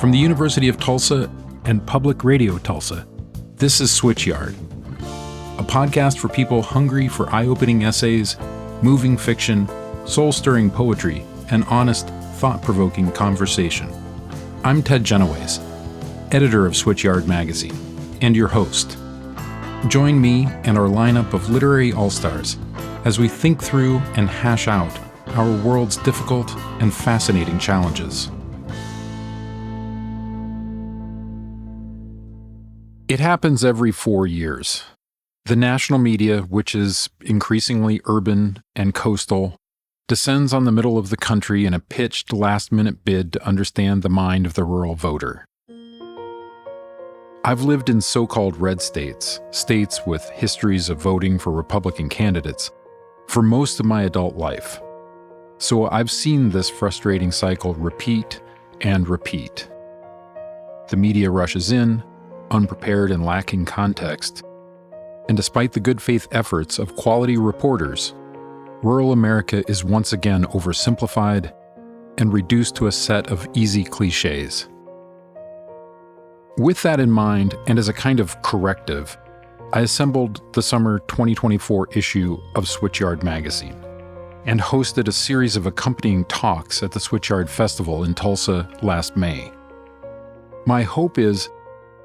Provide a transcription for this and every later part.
From the University of Tulsa and Public Radio Tulsa, this is Switchyard, a podcast for people hungry for eye-opening essays, moving fiction, soul-stirring poetry, and honest, thought-provoking conversation. I'm Ted Genoways, editor of Switchyard magazine, and your host. Join me and our lineup of literary all-stars as we think through and hash out our world's difficult and fascinating challenges. It happens every 4 years. The national media, which is increasingly urban and coastal, descends on the middle of the country in a pitched last-minute bid to understand the mind of the rural voter. I've lived in so-called red states, states with histories of voting for Republican candidates, for most of my adult life. So I've seen this frustrating cycle repeat and repeat. The media rushes in, unprepared and lacking context, and despite the good faith efforts of quality reporters, rural America is once again oversimplified and reduced to a set of easy cliches. With that in mind, and as a kind of corrective, I assembled the summer 2024 issue of Switchyard magazine and hosted a series of accompanying talks at the Switchyard Festival in Tulsa last May. My hope is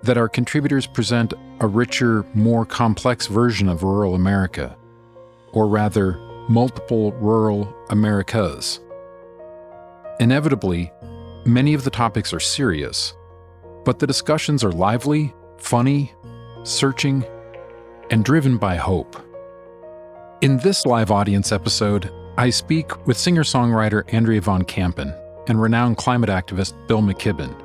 that our contributors present a richer, more complex version of rural America, or rather, multiple rural Americas. Inevitably, many of the topics are serious, but the discussions are lively, funny, searching, and driven by hope. In this live audience episode, I speak with singer-songwriter Andrea von Kampen and renowned climate activist Bill McKibben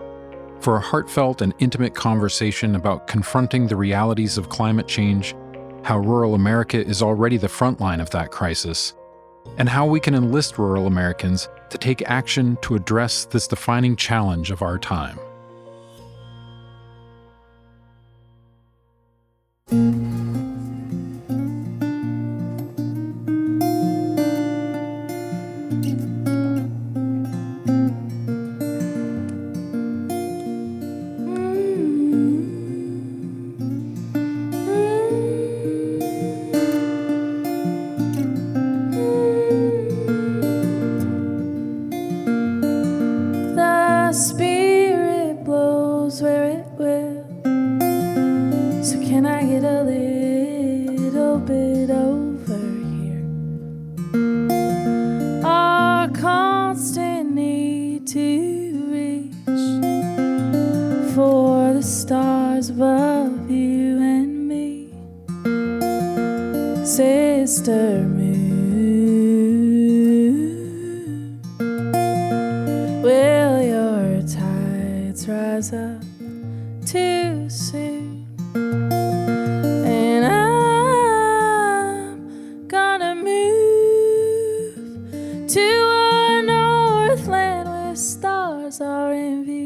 for a heartfelt and intimate conversation about confronting the realities of climate change, how rural America is already the front line of that crisis, and how we can enlist rural Americans to take action to address this defining challenge of our time. Sister moon, will your tides rise up too soon? And I'm gonna move to a northland where stars are in view.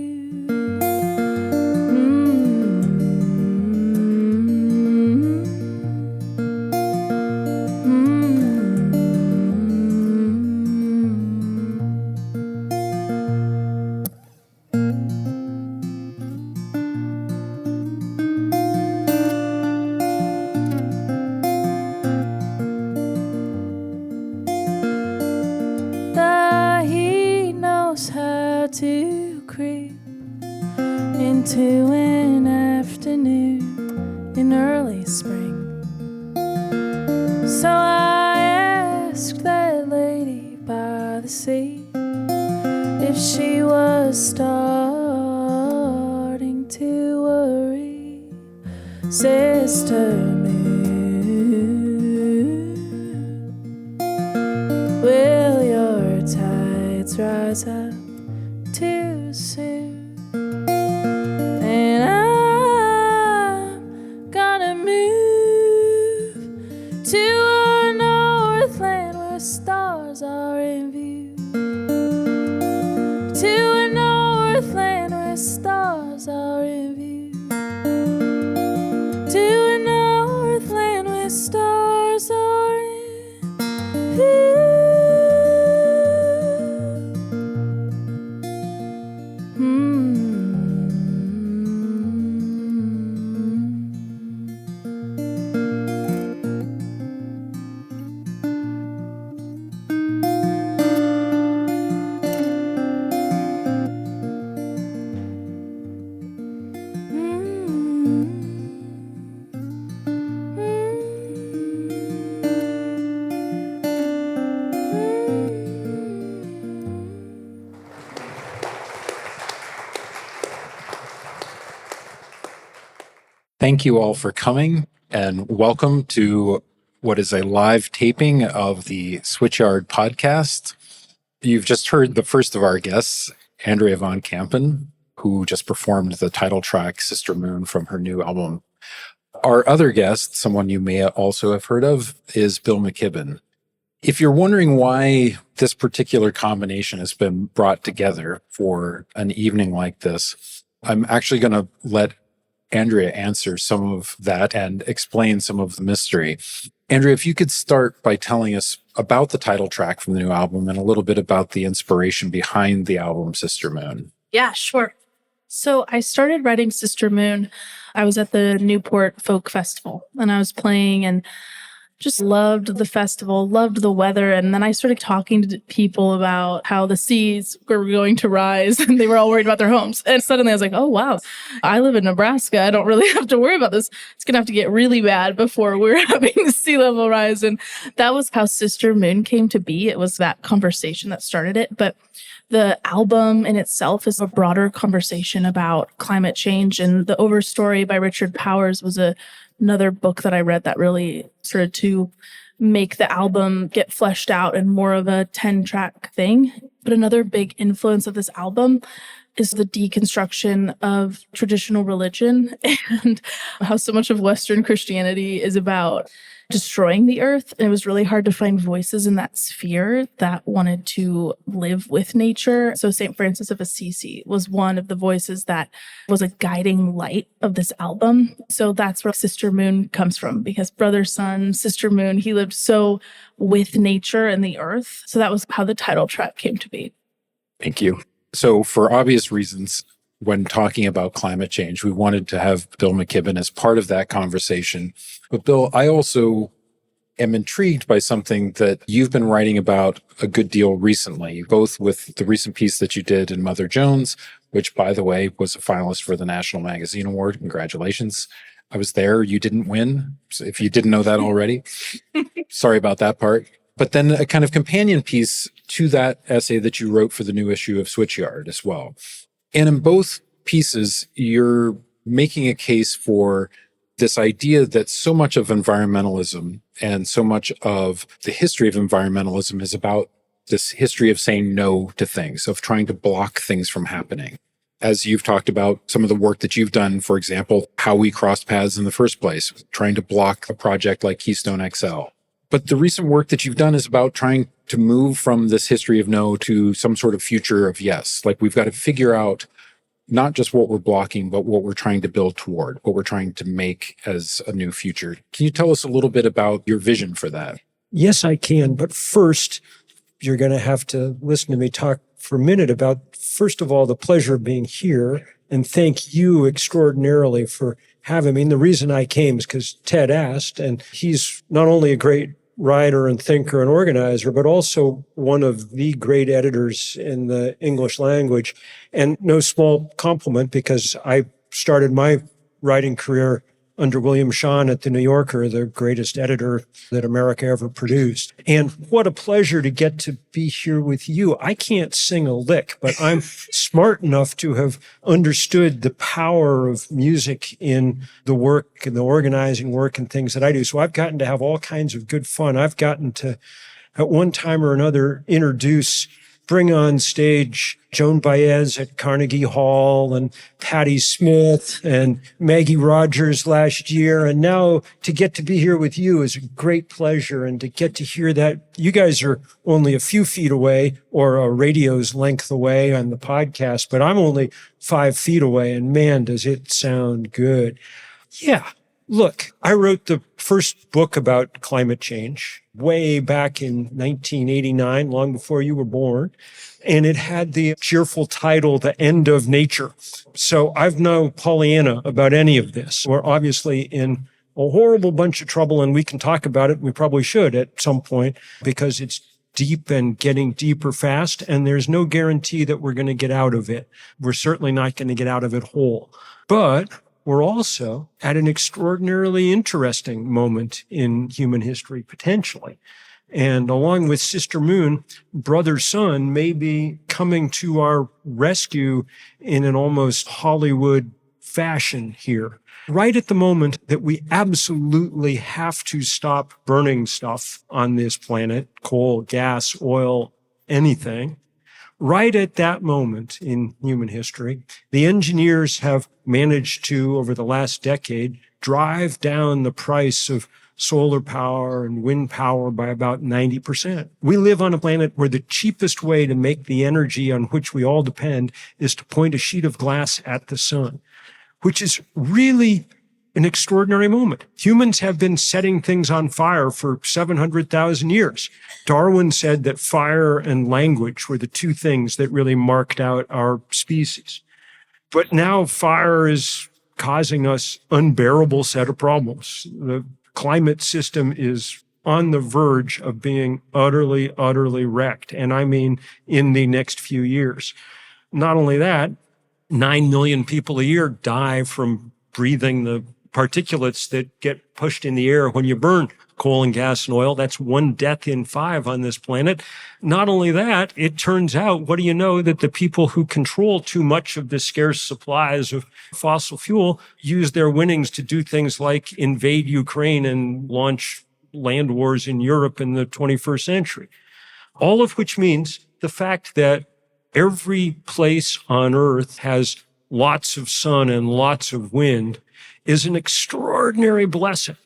To creep into an afternoon in early spring. So I asked that lady by the sea if she was starting to worry. Sister moon, will your tides rise up too soon? And I'm gonna move to a northland where stars are in view. To a northland where stars are in view. To a northland where stars are in view. Thank you all for coming, and welcome to what is a live taping of the Switchyard podcast. You've just heard the first of our guests, Andrea von Kampen, who just performed the title track Sister Moon from her new album. Our other guest, someone you may also have heard of, is Bill McKibben. If you're wondering why this particular combination has been brought together for an evening like this, I'm actually going to let Andrea answer some of that and explain some of the mystery. Andrea, if you could start by telling us about the title track from the new album and a little bit about the inspiration behind the album Sister Moon. Yeah, sure. So I started writing Sister Moon. I was at the Newport Folk Festival and I was playing and just loved the festival, loved the weather. And then I started talking to people about how the seas were going to rise and they were all worried about their homes. And suddenly I was like, oh, wow, I live in Nebraska. I don't really have to worry about this. It's going to have to get really bad before we're having sea level rise. And that was how Sister Moon came to be. It was that conversation that started it. But the album in itself is a broader conversation about climate change. And The Overstory by Richard Powers was another book that I read that really started to make the album get fleshed out and more of a 10-track thing. But another big influence of this album is the deconstruction of traditional religion and how so much of Western Christianity is about destroying the earth. And it was really hard to find voices in that sphere that wanted to live with nature. So St. Francis of Assisi was one of the voices that was a guiding light of this album. So that's where Sister Moon comes from, because brother, son, Sister Moon, he lived so with nature and the earth. So that was how the title track came to be. Thank you. So for obvious reasons, when talking about climate change, we wanted to have Bill McKibben as part of that conversation. But Bill, I also am intrigued by something that you've been writing about a good deal recently, both with the recent piece that you did in Mother Jones, which, by the way, was a finalist for the National Magazine Award. Congratulations. I was there. You didn't win. So if you didn't know that already, sorry about that part. But then a kind of companion piece to that essay that you wrote for the new issue of Switchyard as well. And in both pieces, you're making a case for this idea that so much of environmentalism and so much of the history of environmentalism is about this history of saying no to things, of trying to block things from happening. As you've talked about some of the work that you've done, for example, how we crossed paths in the first place, trying to block a project like Keystone XL. But the recent work that you've done is about trying to move from this history of no to some sort of future of yes. Like we've got to figure out not just what we're blocking, but what we're trying to build toward, what we're trying to make as a new future. Can you tell us a little bit about your vision for that? Yes, I can. But first, you're going to have to listen to me talk for a minute about, first of all, the pleasure of being here, and thank you extraordinarily for having me. And the reason I came is because Ted asked, and he's not only a great writer and thinker and organizer, but also one of the great editors in the English language. And no small compliment, because I started my writing career under William Shawn at The New Yorker, the greatest editor that America ever produced. And what a pleasure to get to be here with you. I can't sing a lick, but I'm smart enough to have understood the power of music in the work and the organizing work and things that I do. So I've gotten to have all kinds of good fun. I've gotten to, at one time or another, bring on stage Joan Baez at Carnegie Hall and Patti Smith and Maggie Rogers last year. And now to get to be here with you is a great pleasure, and to get to hear that. You guys are only a few feet away, or a radio's length away on the podcast, but I'm only 5 feet away, and man, does it sound good. Yeah. Look, I wrote the first book about climate change way back in 1989, long before you were born. And it had the cheerful title, The End of Nature. So I've no Pollyanna about any of this. We're obviously in a horrible bunch of trouble, and we can talk about it. We probably should at some point, because it's deep and getting deeper fast, and there's no guarantee that we're going to get out of it. We're certainly not going to get out of it whole. But we're also at an extraordinarily interesting moment in human history, potentially. And along with Sister Moon, Brother Sun may be coming to our rescue in an almost Hollywood fashion here. Right at the moment that we absolutely have to stop burning stuff on this planet, coal, gas, oil, anything, right at that moment in human history, the engineers have managed to, over the last decade, drive down the price of solar power and wind power by about 90%. We live on a planet where the cheapest way to make the energy on which we all depend is to point a sheet of glass at the sun, which is really an extraordinary moment. Humans have been setting things on fire for 700,000 years. Darwin said that fire and language were the two things that really marked out our species. But now fire is causing us unbearable set of problems. The climate system is on the verge of being utterly, utterly wrecked. And I mean, in the next few years. Not only that, 9 million people a year die from breathing the particulates that get pushed in the air when you burn coal and gas and oil. That's 1 death in 5 on this planet. Not only that, it turns out, what do you know, that the people who control too much of the scarce supplies of fossil fuel use their winnings to do things like invade Ukraine and launch land wars in Europe in the 21st century. All of which means the fact that every place on Earth has lots of sun and lots of wind is an extraordinary blessing.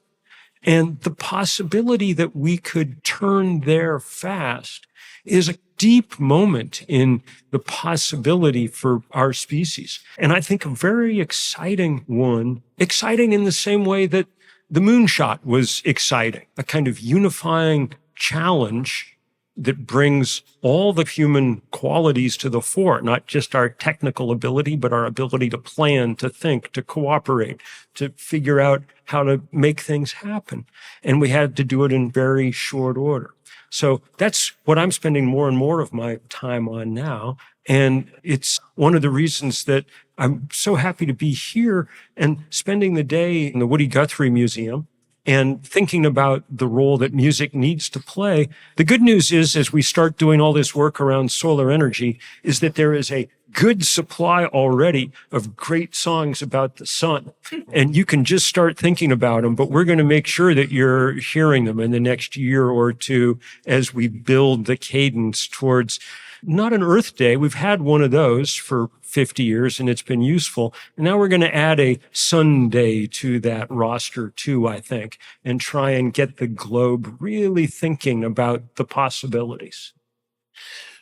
And the possibility that we could turn there fast is a deep moment in the possibility for our species. And I think a very exciting one, exciting in the same way that the moonshot was exciting, a kind of unifying challenge that brings all the human qualities to the fore, not just our technical ability, but our ability to plan, to think, to cooperate, to figure out how to make things happen. And we had to do it in very short order. So that's what I'm spending more and more of my time on now. And it's one of the reasons that I'm so happy to be here and spending the day in the Woody Guthrie Museum and thinking about the role that music needs to play. The good news is, as we start doing all this work around solar energy, is that there is a good supply already of great songs about the sun. And you can just start thinking about them, but we're going to make sure that you're hearing them in the next year or two as we build the cadence towards not an Earth Day. We've had one of those for 50 years and it's been useful. And now we're going to add a Sunday to that roster too, I think, and try and get the globe really thinking about the possibilities.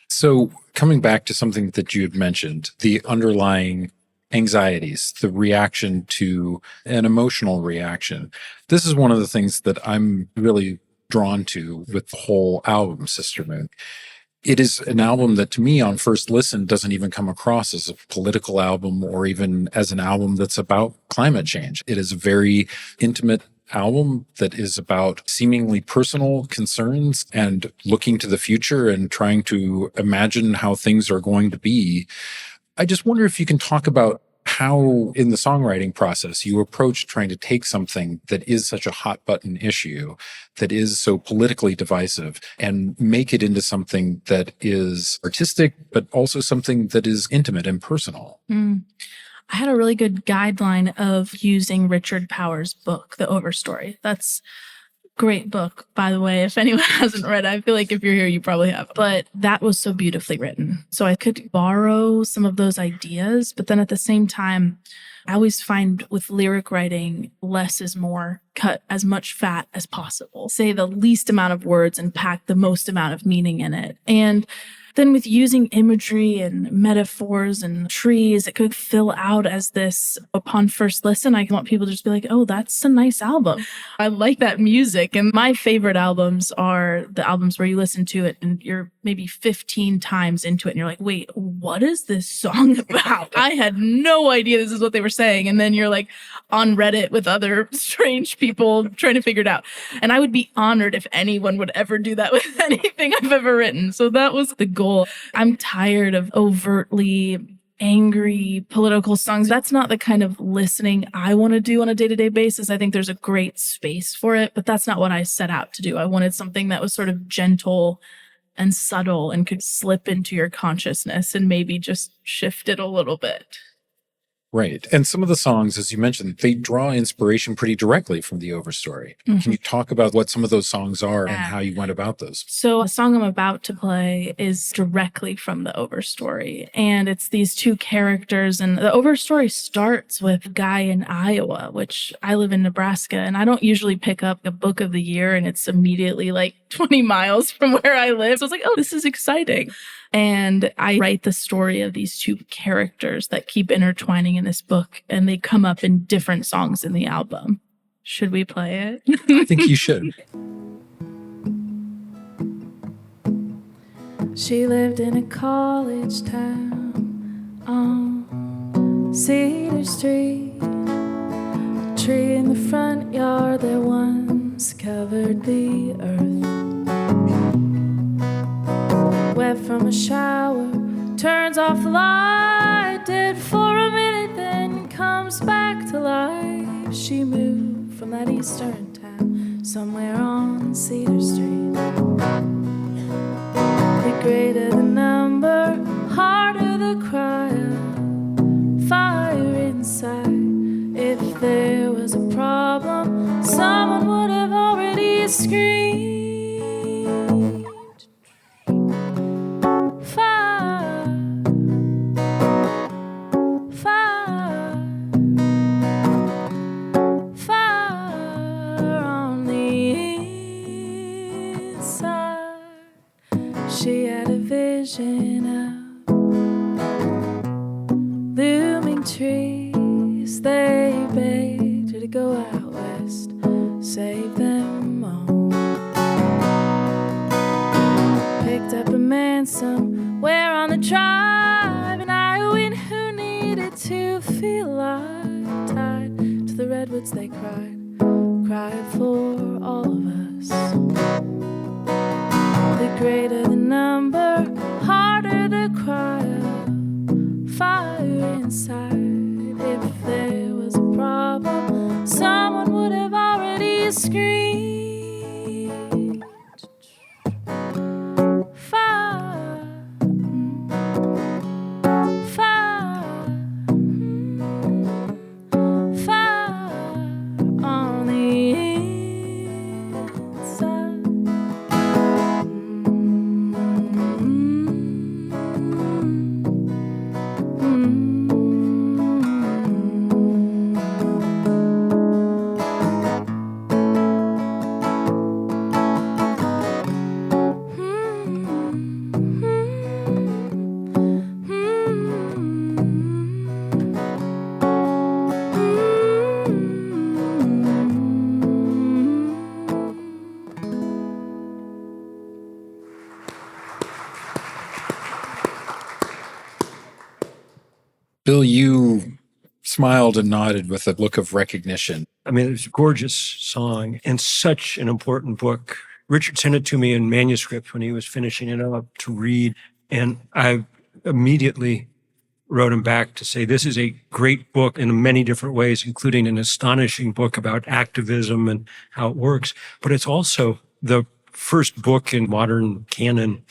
So coming back to something that you had mentioned, the underlying anxieties, the reaction to an emotional reaction. This is one of the things that I'm really drawn to with the whole album, Sister Moon. It is an album that to me on first listen doesn't even come across as a political album or even as an album that's about climate change. It is a very intimate album that is about seemingly personal concerns and looking to the future and trying to imagine how things are going to be. I just wonder if you can talk about how in the songwriting process you approach trying to take something that is such a hot button issue, that is so politically divisive, and make it into something that is artistic, but also something that is intimate and personal. I had a really good guideline of using Richard Powers' book, The Overstory. That's a great book, by the way. If anyone hasn't read it, I feel like if you're here, you probably have. But that was so beautifully written. So I could borrow some of those ideas, but then at the same time, I always find with lyric writing, less is more. Cut as much fat as possible. Say the least amount of words and pack the most amount of meaning in it. And then with using imagery and metaphors and trees, it could fill out as this, upon first listen, I want people to just be like, oh, that's a nice album. I like that music. And my favorite albums are the albums where you listen to it and you're maybe 15 times into it and you're like, wait, what is this song about? I had no idea this is what they were saying. And then you're like on Reddit with other strange people trying to figure it out. And I would be honored if anyone would ever do that with anything I've ever written. So that was the goal. I'm tired of overtly angry political songs. That's not the kind of listening I want to do on a day-to-day basis. I think there's a great space for it, but that's not what I set out to do. I wanted something that was sort of gentle and subtle and could slip into your consciousness and maybe just shift it a little bit. Right. And some of the songs, as you mentioned, they draw inspiration pretty directly from the Overstory. Can you talk about what some of those songs are and how you went about those? So a song I'm about to play is directly from the Overstory. And it's these two characters. And the Overstory starts with a guy in Iowa, which I live in Nebraska. And I don't usually pick up a book of the year and it's immediately like 20 miles from where I live. So I was like, oh, this is exciting. And I write the story of these two characters that keep intertwining in this book, and they come up in different songs in the album. Should we play it? I think you should. She lived in a college town on Cedar Street. A tree in the front yard that once covered the earth. Wet from a shower, turns off the light, dead for a minute, then comes back to life. She moved from that eastern town, somewhere on Cedar Street. The greater the number, harder the cry of fire inside. If there was a problem, someone would have already screamed. She had a vision of looming trees. They begged her to go out west, save them all. Picked up a man somewhere on the drive, an Iowan who needed to feel alive. Tied to the redwoods they cried for all of us. The greater the number, harder the cry of fire inside. If there was a problem, someone would have already screamed. Fire, fire, fire on the inside. Bill, you smiled and nodded with a look of recognition. I mean, it's a gorgeous song and such an important book. Richard sent it to me in manuscript when he was finishing it up to read. And I immediately wrote him back to say, this is a great book in many different ways, including an astonishing book about activism and how it works. But it's also the first book in modern canon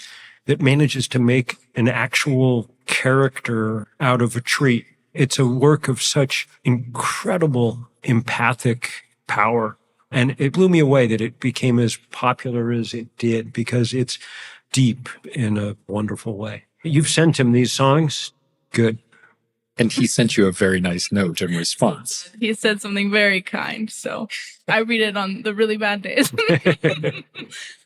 that manages to make an actual character out of a tree. It's a work of such incredible empathic power. And it blew me away that it became as popular as it did because it's deep in a wonderful way. You've sent him these songs? Good. And he sent you a very nice note in response. He said something very kind, so I read it on the really bad days.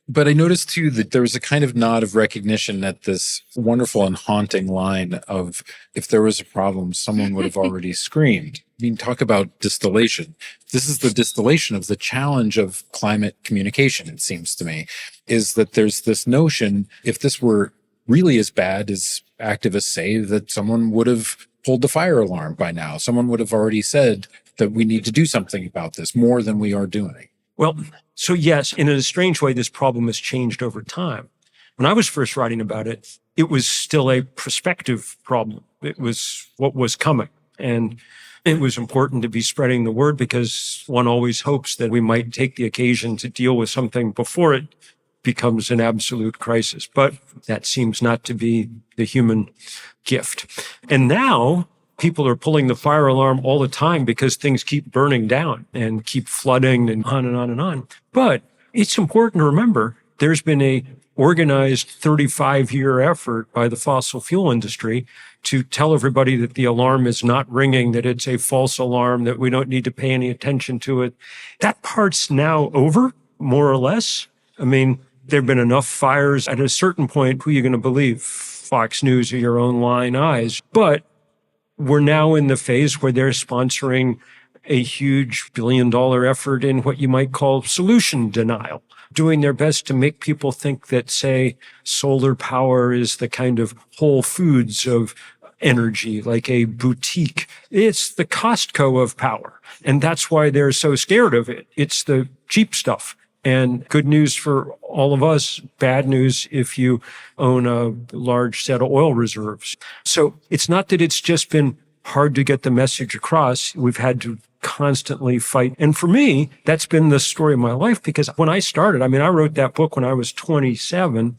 But I noticed too that there was a kind of nod of recognition at this wonderful and haunting line of, if there was a problem, someone would have already screamed. I mean, talk about distillation. This is the distillation of the challenge of climate communication, it seems to me, is that there's this notion, if this were really as bad as activists say, that someone would have pulled the fire alarm by now. Someone would have already said that we need to do something about this more than we are doing. Well, so yes, in a strange way, this problem has changed over time. When I was first writing about it, it was still a prospective problem. It was what was coming. And it was important to be spreading the word because one always hopes that we might take the occasion to deal with something before it becomes an absolute crisis. But that seems not to be the human gift. And now people are pulling the fire alarm all the time because things keep burning down and keep flooding and on and on and on. But it's important to remember there's been a organized 35-year effort by the fossil fuel industry to tell everybody that the alarm is not ringing, that it's a false alarm, that we don't need to pay any attention to it. That part's now over, more or less. I mean, there have been enough fires. At a certain point, who are you going to believe? Fox News or your own lying eyes? But we're now in the phase where they're sponsoring a huge billion-dollar effort in what you might call solution denial, doing their best to make people think that, say, solar power is the kind of Whole Foods of energy, like a boutique. It's the Costco of power. And that's why they're so scared of it. It's the cheap stuff. And good news for all of us, bad news if you own a large set of oil reserves. So it's not that it's just been hard to get the message across. We've had to constantly fight. And for me, that's been the story of my life, because when I started, I mean, I wrote that book when I was 27,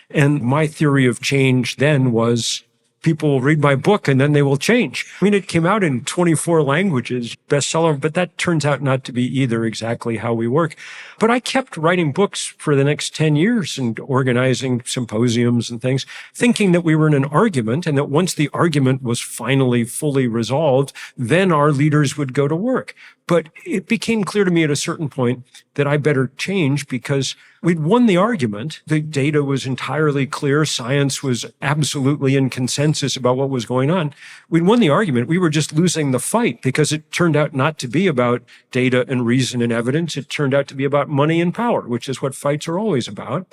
and my theory of change then was people will read my book and then they will change. I mean, it came out in 24 languages, bestseller, but that turns out not to be either exactly how we work. But I kept writing books for the next 10 years and organizing symposiums and things, thinking that we were in an argument and that once the argument was finally fully resolved, then our leaders would go to work. But it became clear to me at a certain point that I better change because we'd won the argument. The data was entirely clear. Science was absolutely in consensus about what was going on. We'd won the argument. We were just losing the fight because it turned out not to be about data and reason and evidence. It turned out to be about money and power, which is what fights are always about.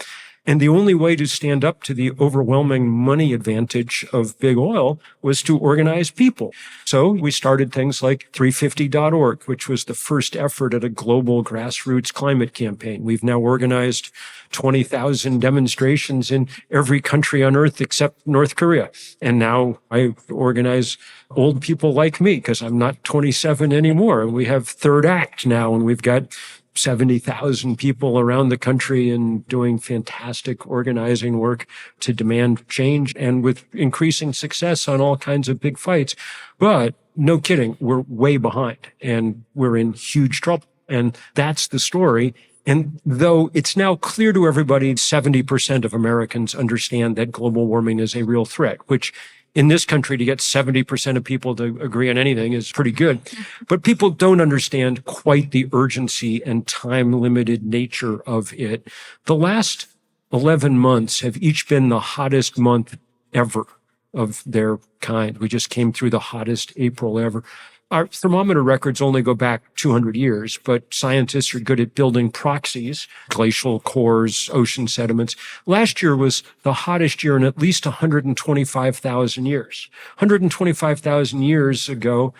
And the only way to stand up to the overwhelming money advantage of big oil was to organize people. So we started things like 350.org, which was the first effort at a global grassroots climate campaign. We've now organized 20,000 demonstrations in every country on earth except North Korea. And now I organize old people like me because I'm not 27 anymore. And we have Third Act now, and we've got 70,000 people around the country and doing fantastic organizing work to demand change, and with increasing success on all kinds of big fights. But no kidding, we're way behind and we're in huge trouble. And that's the story. And though it's now clear to everybody, 70% of Americans understand that global warming is a real threat, which in this country, to get 70% of people to agree on anything is pretty good. But people don't understand quite the urgency and time-limited nature of it. The last 11 months have each been the hottest month ever of their kind. We just came through the hottest April ever. Our thermometer records only go back 200 years, but scientists are good at building proxies, glacial cores, ocean sediments. Last year was the hottest year in at least 125,000 years. 125,000 years ago,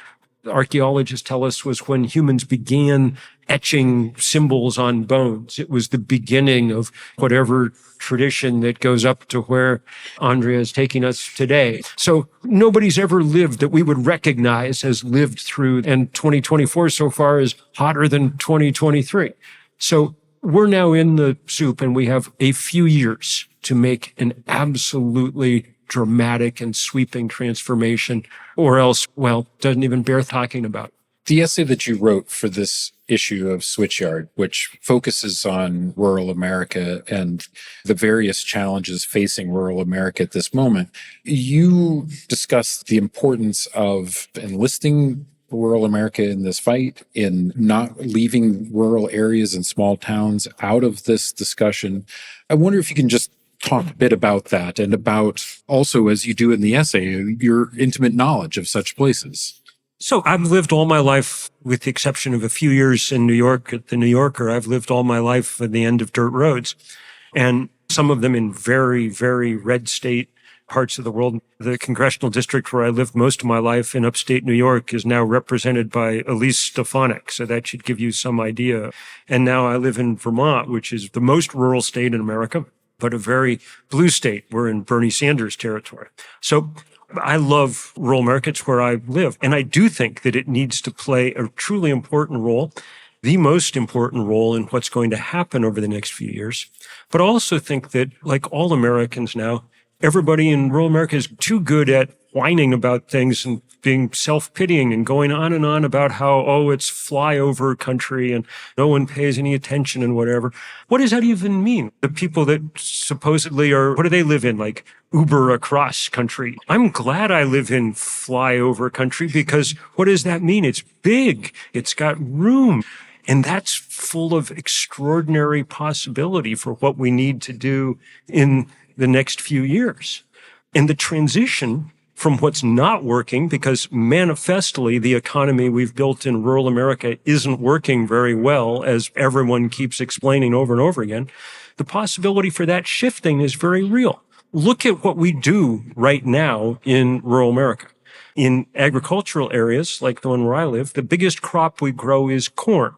archaeologists tell us, was when humans began etching symbols on bones. It was the beginning of whatever tradition that goes up to where Andrea is taking us today. So nobody's ever lived that we would recognize as lived through, and 2024 so far is hotter than 2023. So we're now in the soup, and we have a few years to make an absolutely dramatic and sweeping transformation, or else, well, doesn't even bear talking about. The essay that you wrote for this issue of Switchyard, which focuses on rural America and the various challenges facing rural America at this moment, you discuss the importance of enlisting rural America in this fight, in not leaving rural areas and small towns out of this discussion. I wonder if you can just talk a bit about that, and about also, as you do in the essay, your intimate knowledge of such places. So I've lived all my life, with the exception of a few years in New York at the New Yorker, I've lived all my life at the end of dirt roads, and some of them in very, very red state parts of the world. The congressional district where I lived most of my life in upstate New York is now represented by Elise Stefanik, so that should give you some idea. And now I live in Vermont, which is the most rural state in America, but a very blue state. We're in Bernie Sanders territory. So I love rural America. It's where I live. And I do think that it needs to play a truly important role, the most important role in what's going to happen over the next few years. But I also think that, like all Americans now, everybody in rural America is too good at whining about things and being self-pitying and going on and on about how, oh, it's flyover country and no one pays any attention and whatever. What does that even mean? The people that supposedly are, what do they live in? Like Uber across country. I'm glad I live in flyover country because what does that mean? It's big. It's got room. And that's full of extraordinary possibility for what we need to do in the next few years. And the transition from what's not working, because manifestly the economy we've built in rural America isn't working very well, as everyone keeps explaining over and over again, the possibility for that shifting is very real. Look at what we do right now in rural America. In agricultural areas, like the one where I live, the biggest crop we grow is corn.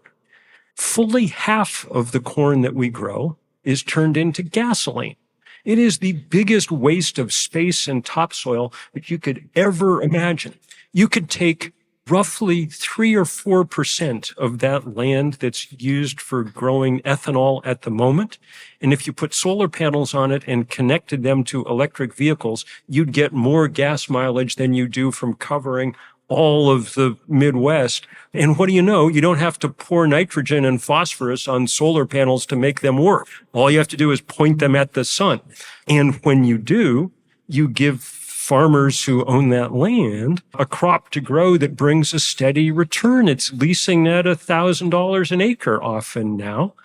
Fully half of the corn that we grow is turned into gasoline. It is the biggest waste of space and topsoil that you could ever imagine. You could take roughly 3 or 4% of that land that's used for growing ethanol at the moment, and if you put solar panels on it and connected them to electric vehicles, you'd get more gas mileage than you do from covering all of the Midwest. And what do you know? You don't have to pour nitrogen and phosphorus on solar panels to make them work. All you have to do is point them at the sun. And when you do, you give farmers who own that land a crop to grow that brings a steady return. It's leasing at $1,000 an acre often now,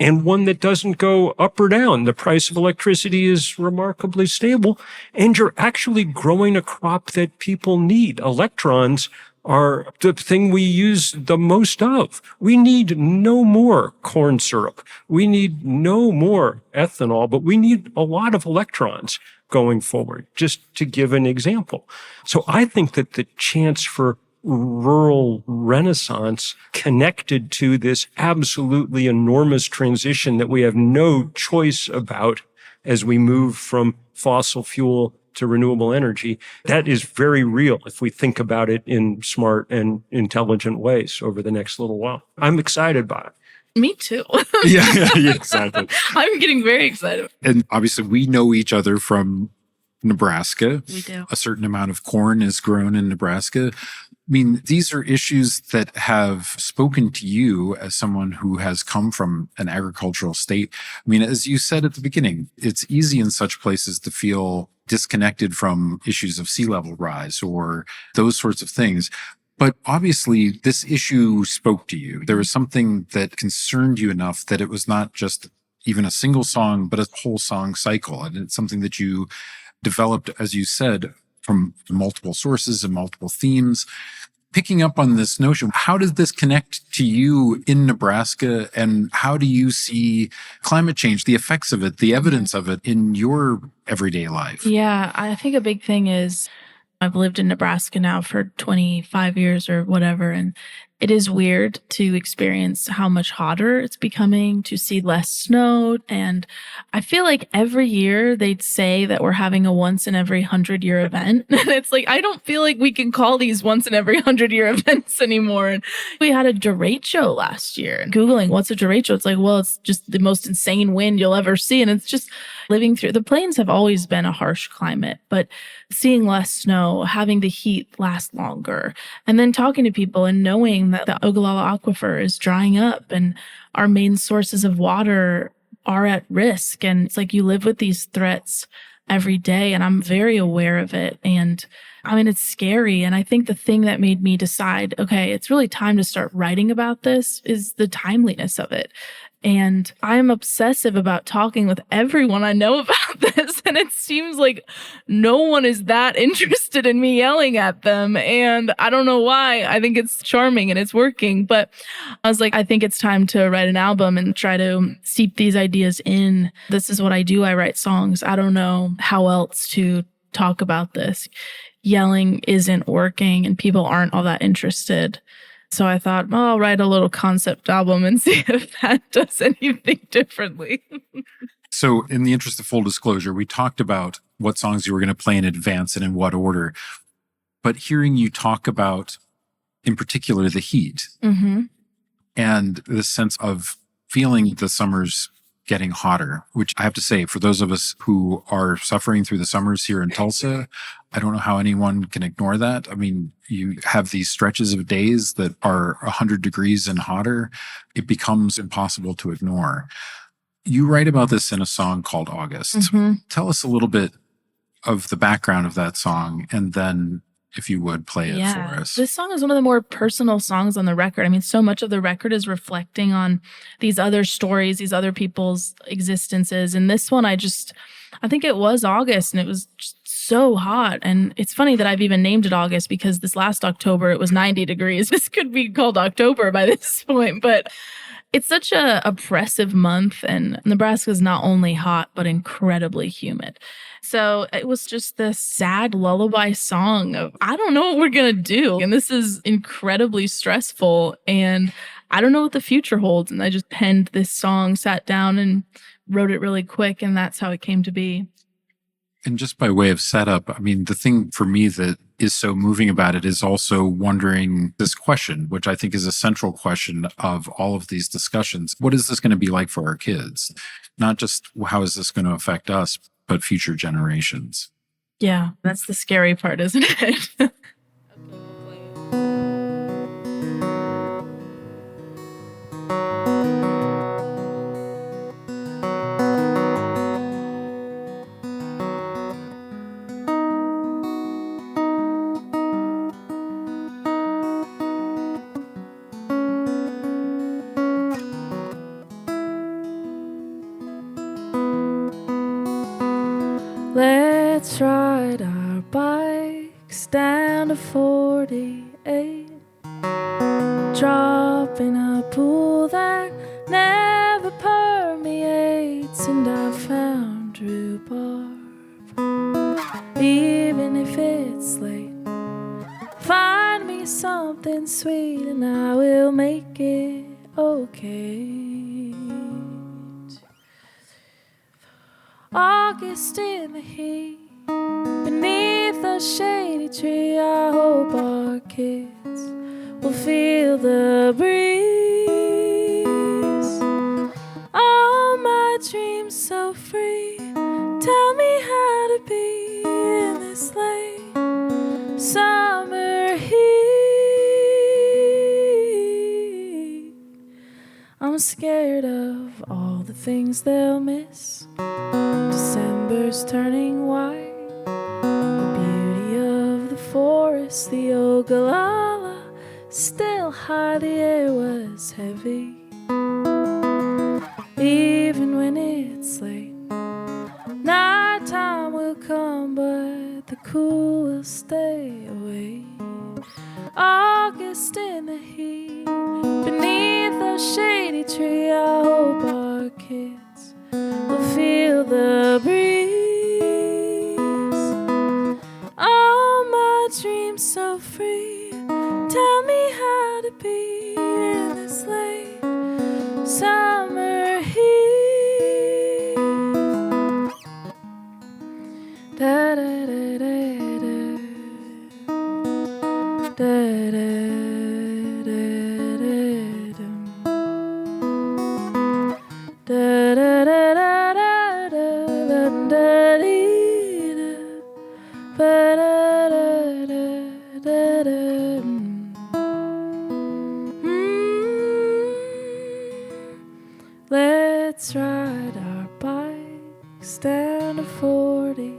and one that doesn't go up or down. The price of electricity is remarkably stable, and you're actually growing a crop that people need. Electrons are the thing we use the most of. We need no more corn syrup. We need no more ethanol, but we need a lot of electrons going forward, just to give an example. So I think that the chance for rural renaissance connected to this absolutely enormous transition that we have no choice about as we move from fossil fuel to renewable energy, that is very real if we think about it in smart and intelligent ways over the next little while. I'm excited by it. Me too. Yeah, exactly. I'm getting very excited. And obviously we know each other from Nebraska. We do. A certain amount of corn is grown in Nebraska. I mean, these are issues that have spoken to you as someone who has come from an agricultural state. I mean, as you said at the beginning, it's easy in such places to feel disconnected from issues of sea level rise or those sorts of things. But obviously, this issue spoke to you. There was something that concerned you enough that it was not just even a single song, but a whole song cycle. And it's something that you developed, as you said, from multiple sources and multiple themes. Picking up on this notion, how does this connect to you in Nebraska, and how do you see climate change, the effects of it, the evidence of it in your everyday life? Yeah, I think a big thing is I've lived in Nebraska now for 25 years or whatever, and it is weird to experience how much hotter it's becoming, to see less snow. And I feel like every year they'd say that we're having a once in every 100-year event. And it's like, I don't feel like we can call these once in every 100-year events anymore. And we had a derecho last year. And Googling what's a derecho, it's like, well, it's just the most insane wind you'll ever see. And it's just living through. The plains have always been a harsh climate, but seeing less snow, having the heat last longer, and then talking to people and knowing that the Ogallala Aquifer is drying up and our main sources of water are at risk. And it's like you live with these threats every day, and I'm very aware of it. And I mean, it's scary. And I think the thing that made me decide, okay, it's really time to start writing about this is the timeliness of it. And I'm obsessive about talking with everyone I know about this. And it seems like no one is that interested in me yelling at them. And I don't know why. I think it's charming and it's working. But I was like, I think it's time to write an album and try to seep these ideas in. This is what I do. I write songs. I don't know how else to talk about this. Yelling isn't working and people aren't all that interested. So I thought, well, I'll write a little concept album and see if that does anything differently. So in the interest of full disclosure, we talked about what songs you were going to play in advance and in what order. But hearing you talk about, in particular, the heat and the sense of feeling the summer's getting hotter, which I have to say, for those of us who are suffering through the summers here in Tulsa, I don't know how anyone can ignore that. I mean, you have these stretches of days that are 100 degrees and hotter. It becomes impossible to ignore. You write about this in a song called August. Mm-hmm. Tell us a little bit of the background of that song, and then, if you would, play it for us. This song is one of the more personal songs on the record. I mean, so much of the record is reflecting on these other stories, these other people's existences. And this one, I think it was August, and it was just so hot. And it's funny that I've even named it August, because this last October, it was 90 degrees. This could be called October by this point, but it's such a oppressive month, and Nebraska is not only hot, but incredibly humid. So it was just this sad lullaby song of, I don't know what we're going to do. And this is incredibly stressful, and I don't know what the future holds. And I just penned this song, sat down and wrote it really quick, and that's how it came to be. And just by way of setup, I mean, the thing for me that is so moving about it is also wondering this question, which I think is a central question of all of these discussions. What is this going to be like for our kids? Not just how is this going to affect us, but future generations. Yeah, that's the scary part, isn't it? Let's ride our bikes down to 48, drop in a pool that never permeates, and I found rhubarb, even if it's late. Find me something sweet and I will make it okay. August in the heat, beneath a shady tree, I hope our kids will feel the breeze. All my dreams so free, tell me how to be in this late summer heat. I'm scared of all the things they'll miss. December's turning white, the beauty of the forest, the Ogallala, still high, the air was heavy. Even when it's late, nighttime will come, but the cool will stay away. August in the heat, beneath a shady tree, I hope our kids will feel the breeze. All my dreams so free, tell me how to be in this late summer heat. Da da da da da da da. Let's ride our bikes down to 48.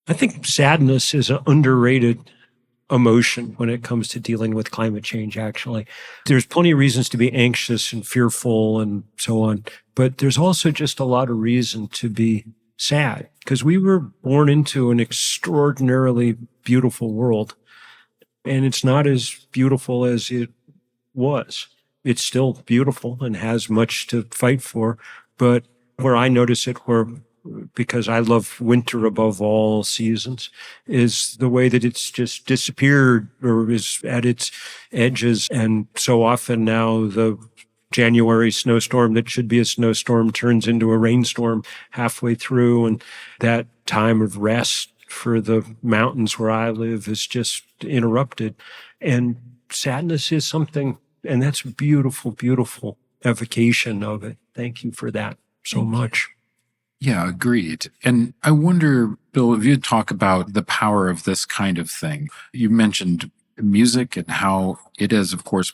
I think sadness is an underrated emotion when it comes to dealing with climate change, actually. There's plenty of reasons to be anxious and fearful and so on, but there's also just a lot of reason to be sad, because we were born into an extraordinarily beautiful world, and it's not as beautiful as it was. It's still beautiful and has much to fight for, but where I notice it, where because I love winter above all seasons, is the way that it's just disappeared or is at its edges. And so often now the January snowstorm that should be a snowstorm turns into a rainstorm halfway through. And that time of rest for the mountains where I live is just interrupted. And sadness is something, and that's beautiful, beautiful evocation of it. Thank you for that so much. Yeah, agreed. And I wonder, Bill, if you'd talk about the power of this kind of thing. You mentioned music and how it has, of course,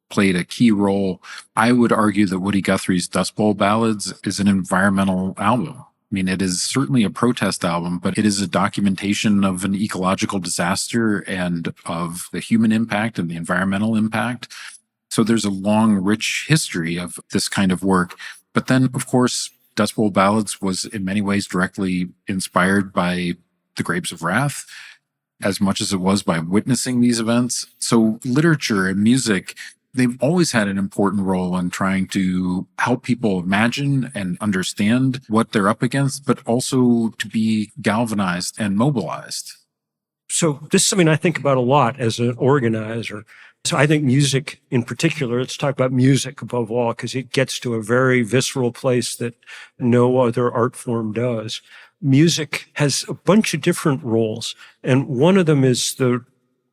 played a key role. I would argue that Woody Guthrie's Dust Bowl Ballads is an environmental album. I mean, it is certainly a protest album, but it is a documentation of an ecological disaster and of the human impact and the environmental impact. So there's a long, rich history of this kind of work. But then, of course, Dust Bowl Ballads was in many ways directly inspired by the Grapes of Wrath, as much as it was by witnessing these events. So literature and music, they've always had an important role in trying to help people imagine and understand what they're up against, but also to be galvanized and mobilized. So this is something I think about a lot as an organizer. So I think music in particular, let's talk about music above all, because it gets to a very visceral place that no other art form does. Music has a bunch of different roles, and one of them is the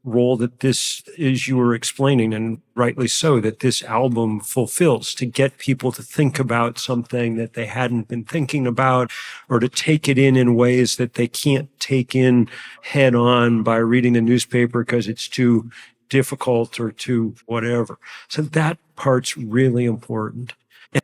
role that this, as you were explaining, and rightly so, that this album fulfills, to get people to think about something that they hadn't been thinking about, or to take it in ways that they can't take in head on by reading the newspaper because it's too difficult or too whatever. So that part's really important. And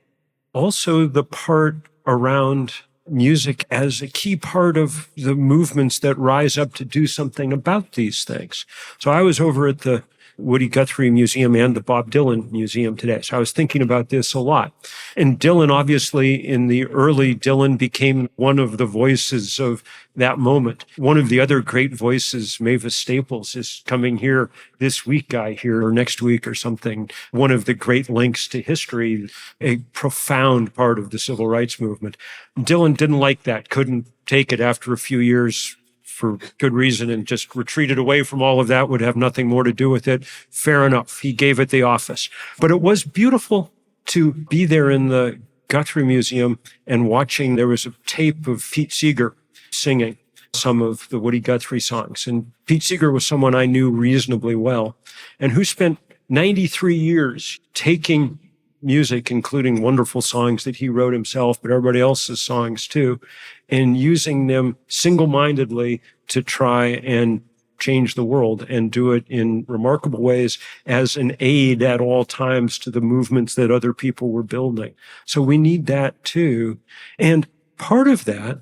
also the part around music as a key part of the movements that rise up to do something about these things. So I was over at the Woody Guthrie Museum and the Bob Dylan Museum today. So I was thinking about this a lot. And Dylan, obviously, in the early Dylan became one of the voices of that moment. One of the other great voices, Mavis Staples, is coming here this week, I hear, or next week or something. One of the great links to history, a profound part of the civil rights movement. Dylan didn't like that, couldn't take it after a few years for good reason, and just retreated away from all of that, would have nothing more to do with it. Fair enough. He gave it the office. But it was beautiful to be there in the Guthrie Museum and watching. There was a tape of Pete Seeger singing some of the Woody Guthrie songs. And Pete Seeger was someone I knew reasonably well, and who spent 93 years taking music, including wonderful songs that he wrote himself, but everybody else's songs too, and using them single-mindedly to try and change the world, and do it in remarkable ways as an aid at all times to the movements that other people were building. So we need that too. And part of that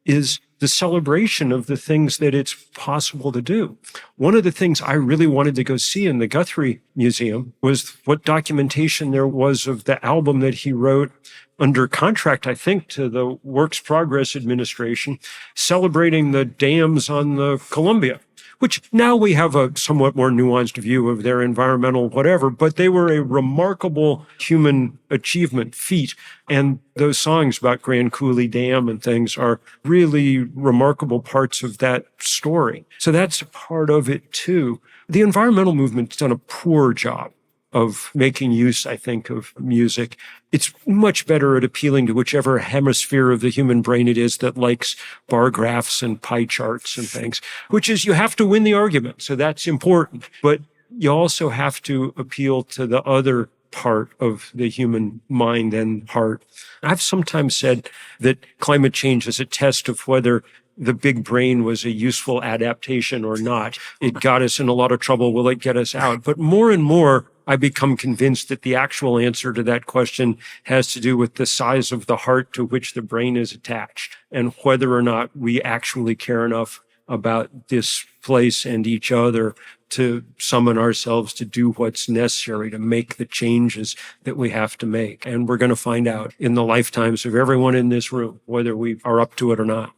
is the celebration of the things that it's possible to do. One of the things I really wanted to go see in the Guthrie Museum was what documentation there was of the album that he wrote under contract, I think, to the Works Progress Administration, celebrating the dams on the Columbia, which now we have a somewhat more nuanced view of their environmental whatever, but they were a remarkable human achievement feat. And those songs about Grand Coulee Dam and things are really remarkable parts of that story. So that's a part of it too. The environmental movement's done a poor job of making use, I think, of music. It's much better at appealing to whichever hemisphere of the human brain it is that likes bar graphs and pie charts and things, which is you have to win the argument. So that's important. But you also have to appeal to the other part of the human mind and heart. I've sometimes said that climate change is a test of whether the big brain was a useful adaptation or not. It got us in a lot of trouble. Will it get us out? But more and more, I become convinced that the actual answer to that question has to do with the size of the heart to which the brain is attached, and whether or not we actually care enough about this place and each other to summon ourselves to do what's necessary to make the changes that we have to make. And we're going to find out in the lifetimes of everyone in this room, whether we are up to it or not.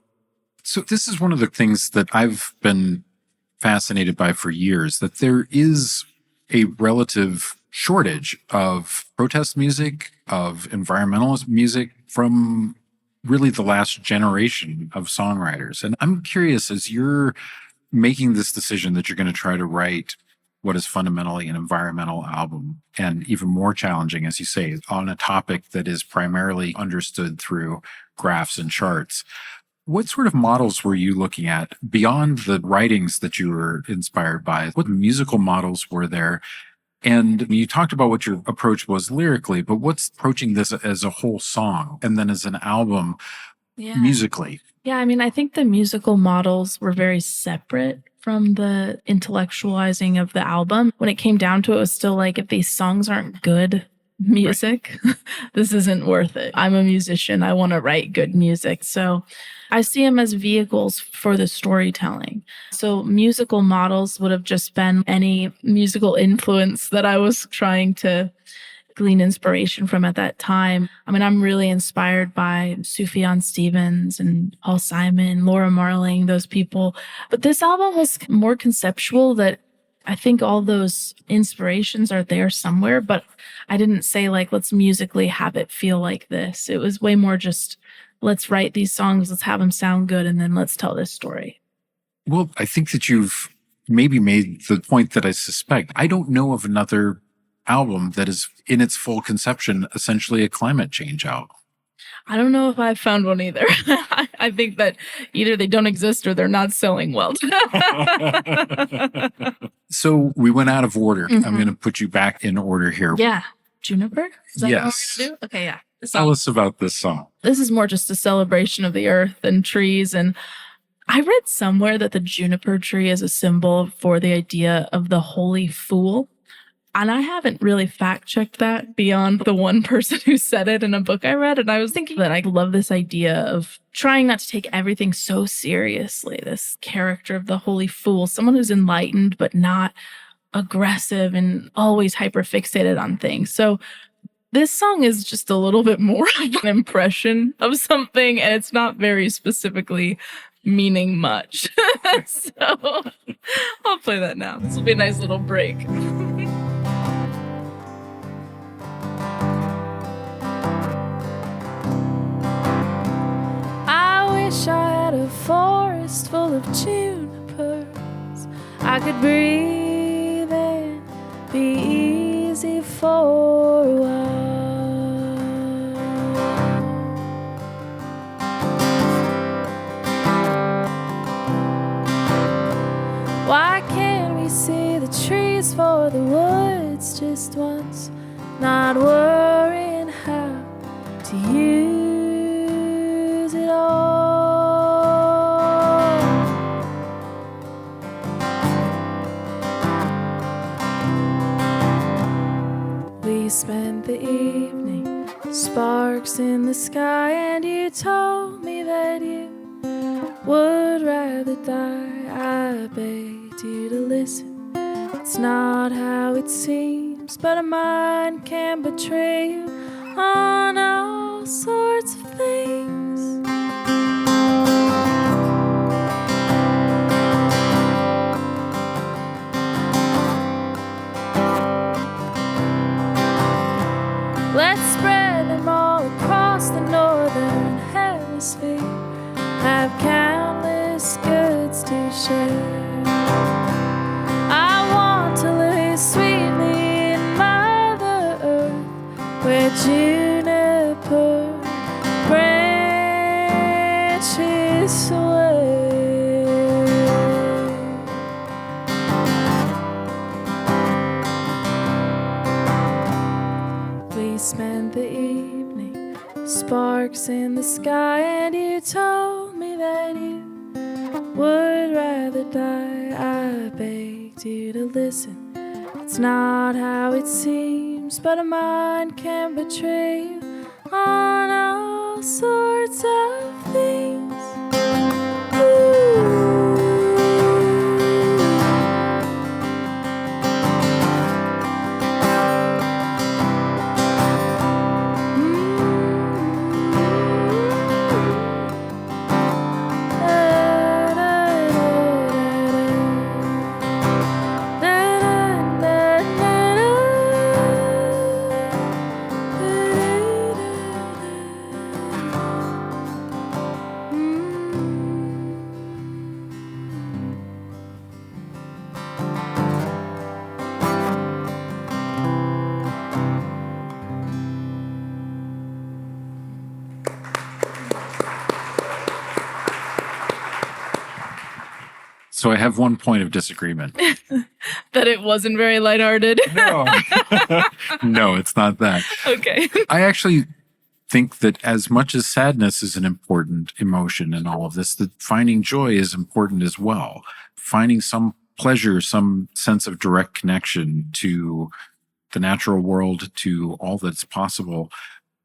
So this is one of the things that I've been fascinated by for years, that there is a relative shortage of protest music, of environmentalist music from really the last generation of songwriters. And I'm curious, as you're making this decision that you're going to try to write what is fundamentally an environmental album, and even more challenging, as you say, on a topic that is primarily understood through graphs and charts, what sort of models were you looking at beyond the writings that you were inspired by? What musical models were there? And you talked about what your approach was lyrically, but what's approaching this as a whole song and then as an album musically? Yeah, I mean, I think the musical models were very separate from the intellectualizing of the album. When it came down to it, it was still like, if these songs aren't good music, this isn't worth it. I'm a musician. I want to write good music. So I see them as vehicles for the storytelling. So musical models would have just been any musical influence that I was trying to glean inspiration from at that time. I mean, I'm really inspired by Sufjan Stevens and Paul Simon, Laura Marling, those people. But this album was more conceptual, that I think all those inspirations are there somewhere, but I didn't say like, let's musically have it feel like this. It was way more just, let's write these songs, let's have them sound good, and then let's tell this story. Well, I think that you've maybe made the point that I suspect. I don't know of another album that is in its full conception essentially a climate change album. I don't know if I've found one either. I think that either they don't exist or they're not selling well. So we went out of order. I'm going to put you back in order here. Yeah. Juniper? Is that Yes. what we're going to do? Okay, yeah. Tell us about this song. This is more just a celebration of the earth and trees. And I read somewhere that the juniper tree is a symbol for the idea of the holy fool. And I haven't really fact-checked that beyond the one person who said it in a book I read. And I was thinking that I love this idea of trying not to take everything so seriously. This character of the holy fool, someone who's enlightened, but not aggressive and always hyper-fixated on things. So this song is just a little bit more of an impression of something, and it's not very specifically meaning much. So I'll play that now. This will be a nice little break. I wish I had a forest full of junipers I could breathe in, be easy for a while. Why can't we see the trees for the woods just once, not worrying how to use it all? We spent the evening, sparks in the sky, and you told me that you would rather die. I begged you to listen. It's not how it seems, but a mind can betray you on all sorts of things. Let's spread them all across the northern hemisphere, have countless goods to share. I want to lay sweetly in Mother Earth, where juniper branches sway. We spent the evening, sparks in the sky, and you told me that you would rather die. I begged you to listen. It's not how it seems, but a mind can betray you on all sorts of things. So I have one point of disagreement. That it wasn't very lighthearted. No. No, it's not that. Okay. I actually think that as much as sadness is an important emotion in all of this, that finding joy is important as well. Finding some pleasure, some sense of direct connection to the natural world, to all that's possible,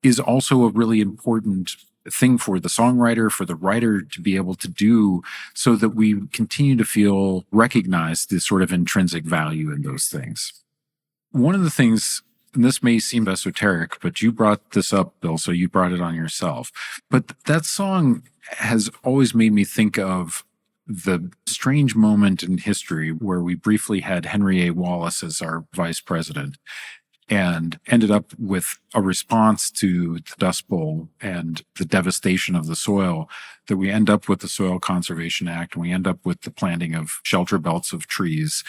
is also a really important thing for the songwriter, for the writer to be able to do, so that we continue to feel recognized, the sort of intrinsic value in those things. One of the things, and this may seem esoteric, but you brought this up, Bill, so you brought it on yourself. But that song has always made me think of the strange moment in history where we briefly had Henry A. Wallace as our vice president and ended up with a response to the Dust Bowl and the devastation of the soil, that we end up with the Soil Conservation Act, and we end up with the planting of shelter belts of trees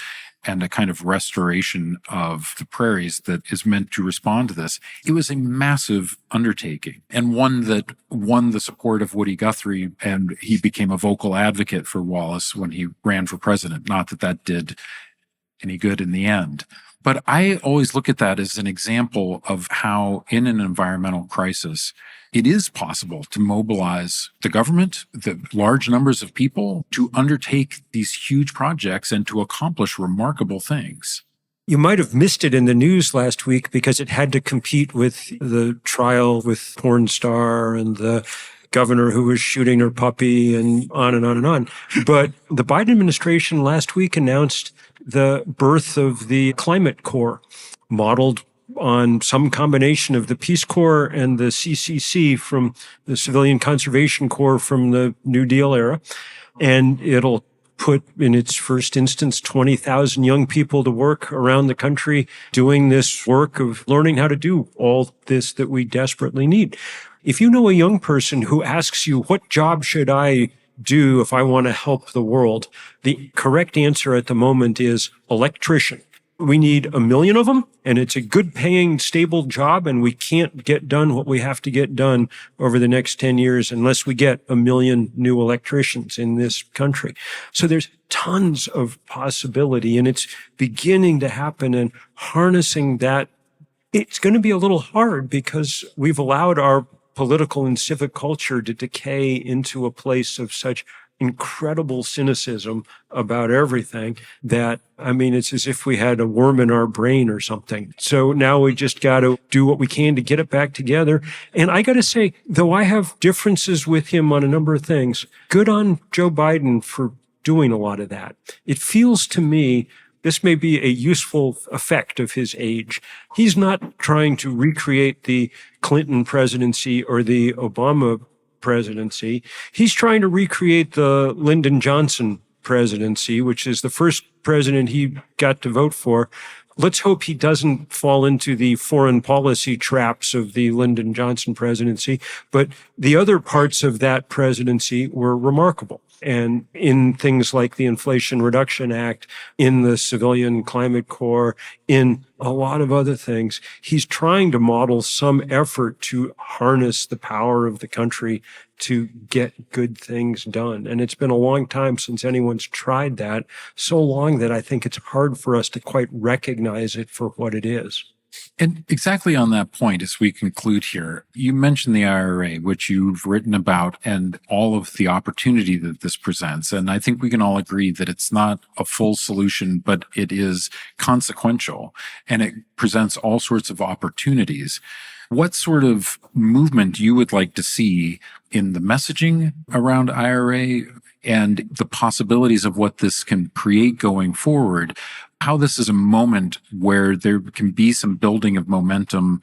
and a kind of restoration of the prairies that is meant to respond to this. It was a massive undertaking, and one that won the support of Woody Guthrie, and he became a vocal advocate for Wallace when he ran for president. Not that that did any good in the end. But I always look at that as an example of how, in an environmental crisis, it is possible to mobilize the government, the large numbers of people, to undertake these huge projects and to accomplish remarkable things. You might have missed it in the news last week because it had to compete with the trial with porn star and the governor who was shooting her puppy and on and on and on. But the Biden administration last week announced the birth of the Climate Corps, modeled on some combination of the Peace Corps and the CCC from the Civilian Conservation Corps from the New Deal era. And it'll put, in its first instance, 20,000 young people to work around the country doing this work of learning how to do all this that we desperately need. If you know a young person who asks you, what job should I do if I want to help the world, the correct answer at the moment is electrician. We need 1 million of them, and it's a good paying, stable job, and we can't get done what we have to get done over the next 10 years unless we get 1 million new electricians in this country. So there's tons of possibility, and it's beginning to happen, and harnessing that, it's going to be a little hard because we've allowed our political and civic culture to decay into a place of such incredible cynicism about everything that, I mean, it's as if we had a worm in our brain or something. So now we just got to do what we can to get it back together. And I got to say, though I have differences with him on a number of things, good on Joe Biden for doing a lot of that. It feels to me this may be a useful effect of his age. He's not trying to recreate the Clinton presidency or the Obama presidency. He's trying to recreate the Lyndon Johnson presidency, which is the first president he got to vote for. Let's hope he doesn't fall into the foreign policy traps of the Lyndon Johnson presidency. But the other parts of that presidency were remarkable. And in things like the Inflation Reduction Act, in the Civilian Climate Corps, in a lot of other things, he's trying to model some effort to harness the power of the country to get good things done. And it's been a long time since anyone's tried that, so long that I think it's hard for us to quite recognize it for what it is. And exactly on that point, as we conclude here, you mentioned the IRA, which you've written about, and all of the opportunity that this presents. And I think we can all agree that it's not a full solution, but it is consequential, and it presents all sorts of opportunities. What sort of movement you would like to see in the messaging around IRA and the possibilities of what this can create going forward? How this is a moment where there can be some building of momentum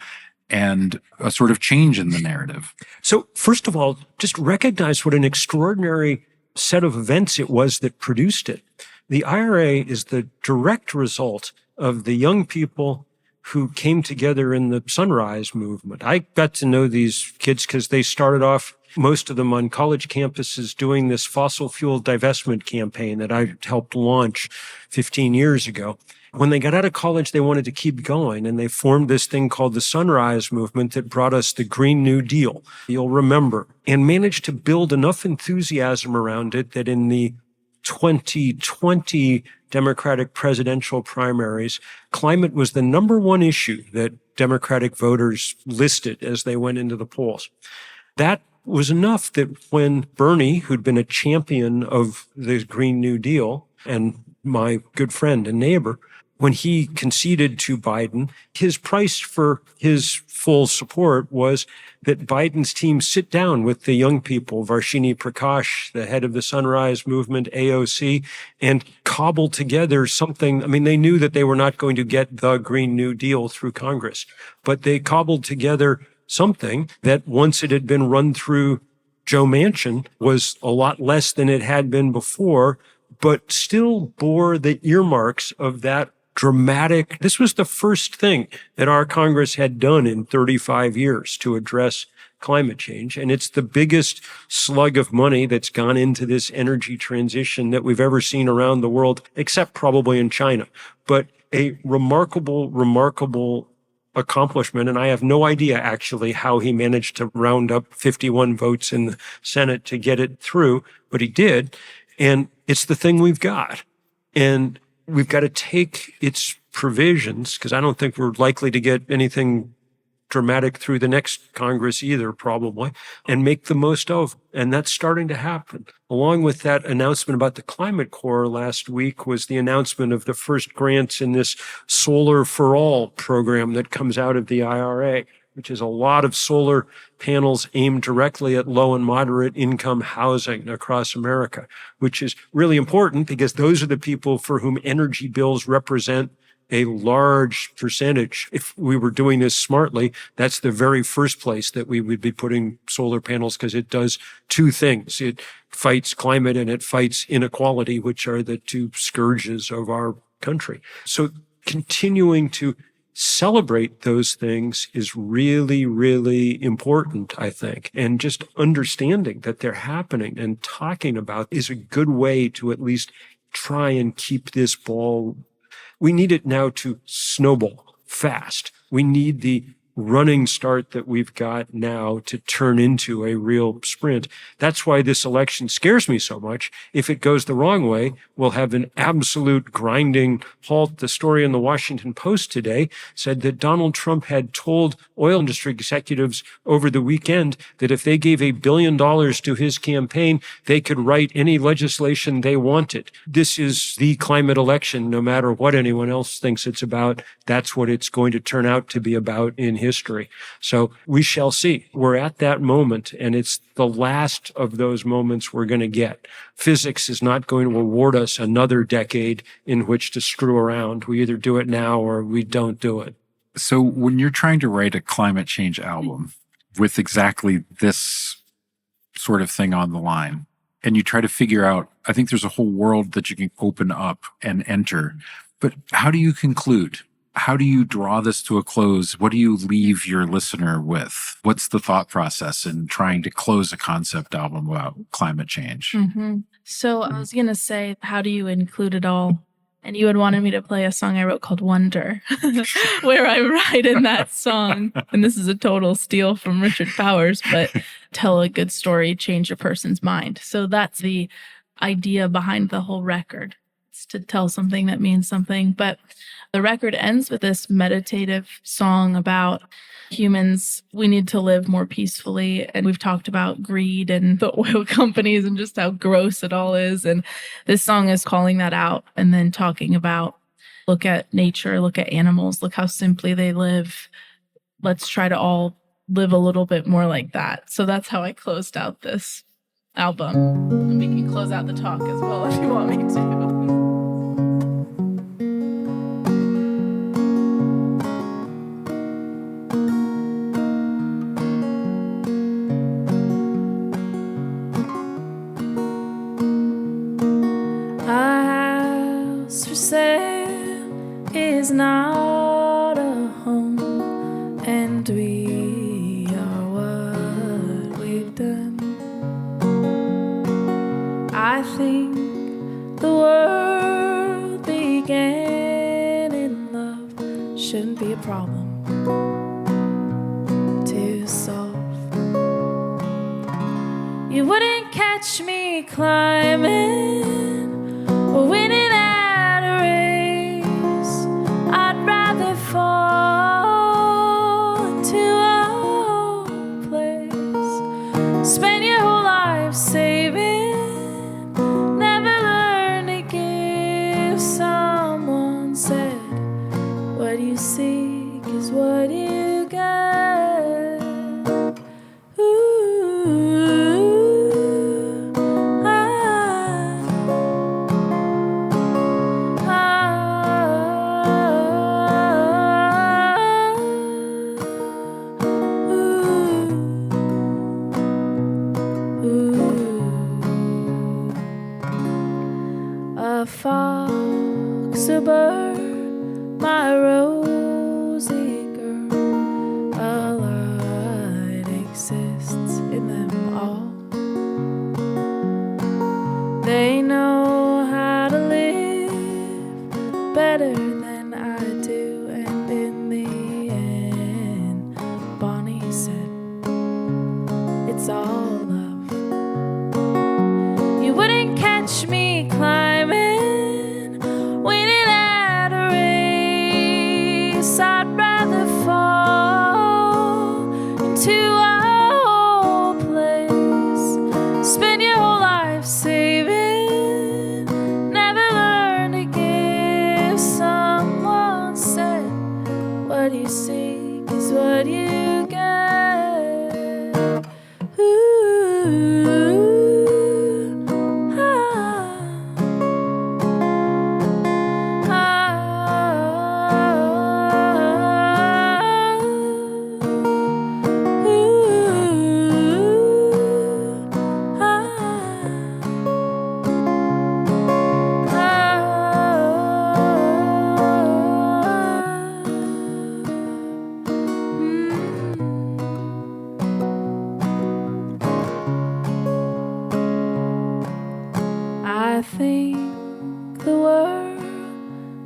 and a sort of change in the narrative. So first of all, just recognize what an extraordinary set of events it was that produced it. The IRA is the direct result of the young people who came together in the Sunrise Movement. I got to know these kids because they started off, most of them on college campuses, doing this fossil fuel divestment campaign that I helped launch 15 years ago. When they got out of college, they wanted to keep going, and they formed this thing called the Sunrise Movement that brought us the Green New Deal, you'll remember, and managed to build enough enthusiasm around it that in the 2020 Democratic presidential primaries, climate was the number one issue that Democratic voters listed as they went into the polls. That was enough that when Bernie, who'd been a champion of the Green New Deal and my good friend and neighbor, when he conceded to Biden, his price for his full support was that Biden's team sit down with the young people, Varshini Prakash, the head of the Sunrise Movement, AOC, and cobble together something. I mean, they knew that they were not going to get the Green New Deal through Congress, but they cobbled together something that once it had been run through Joe Manchin was a lot less than it had been before, but still bore the earmarks of that dramatic. This was the first thing that our Congress had done in 35 years to address climate change. And it's the biggest slug of money that's gone into this energy transition that we've ever seen around the world, except probably in China. But a remarkable accomplishment. And I have no idea actually how he managed to round up 51 votes in the Senate to get it through, but he did. And it's the thing we've got. And we've got to take its provisions, because I don't think we're likely to get anything dramatic through the next Congress either, probably, and make the most of it. And that's starting to happen. Along with that announcement about the Climate Corps last week was the announcement of the first grants in this Solar for All program that comes out of the IRA, which is a lot of solar panels aimed directly at low and moderate income housing across America, which is really important because those are the people for whom energy bills represent a large percentage. If we were doing this smartly, that's the very first place that we would be putting solar panels, because it does two things. It fights climate and it fights inequality, which are the two scourges of our country. So continuing to celebrate those things is really, really important, I think. And just understanding that they're happening and talking about is a good way to at least try and keep this ball. We need it now to snowball fast. We need the running start that we've got now to turn into a real sprint. That's why this election scares me so much. If it goes the wrong way, we'll have an absolute grinding halt. The story in the Washington Post today said that Donald Trump had told oil industry executives over the weekend that if they gave $1 billion to his campaign, they could write any legislation they wanted. This is the climate election. No matter what anyone else thinks it's about, that's what it's going to turn out to be about in history. So we shall see. We're at that moment, and it's the last of those moments we're going to get. Physics is not going to award us another decade in which to screw around. We either do it now or we don't do it. So when you're trying to write a climate change album with exactly this sort of thing on the line, and you try to figure out, I think there's a whole world that you can open up and enter, but how do you conclude? How do you draw this to a close? What do you leave your listener with? What's the thought process in trying to close a concept album about climate change? Mm-hmm. So I was going to say, how do you include it all? And you had wanted me to play a song I wrote called Wonder, where I write in that song, and this is a total steal from Richard Powers, but tell a good story, change a person's mind. So that's the idea behind the whole record. It's to tell something that means something. But the record ends with this meditative song about humans. We need to live more peacefully. And we've talked about greed and the oil companies and just how gross it all is. And this song is calling that out and then talking about, look at nature, look at animals, look how simply they live. Let's try to all live a little bit more like that. So that's how I closed out this album. And we can close out the talk as well if you want me to. Is not a home, and we are what we've done. I think the world began in love, shouldn't be a problem to solve. You wouldn't catch me climbing fox, a bird, my rosy girl, a light exists in them all. They know how to live better than I do, and in the end, Bonnie said, it's all love. You wouldn't catch me climbing, waiting at a race. I'd rather fall into a old place. Spend your whole life saving, never learn to give. Someone said, what you seek is what you get. I think the world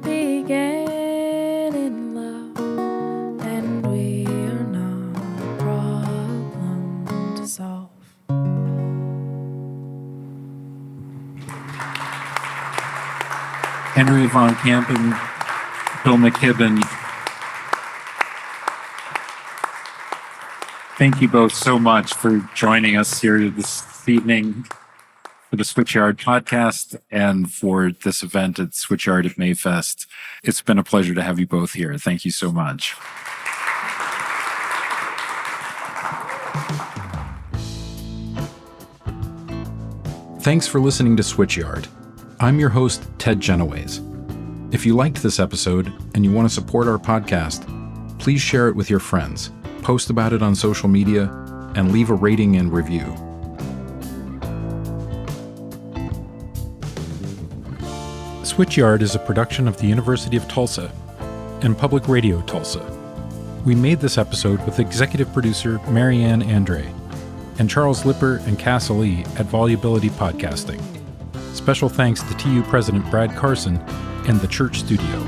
began in love, and we are not a problem to solve. Andrea von Kampen, Bill McKibben, thank you both so much for joining us here this evening for the Switchyard podcast and for this event at Switchyard at Mayfest. It's been a pleasure to have you both here. Thank you so much. Thanks for listening to Switchyard. I'm your host, Ted Genoways. If you liked this episode and you want to support our podcast, please share it with your friends, post about it on social media, and leave a rating and review. Switchyard is a production of the University of Tulsa and Public Radio Tulsa. We made this episode with executive producer Marianne Andre and Charles Lipper and Cass Lee at Volubility Podcasting. Special thanks to TU President Brad Carson and the Church Studio.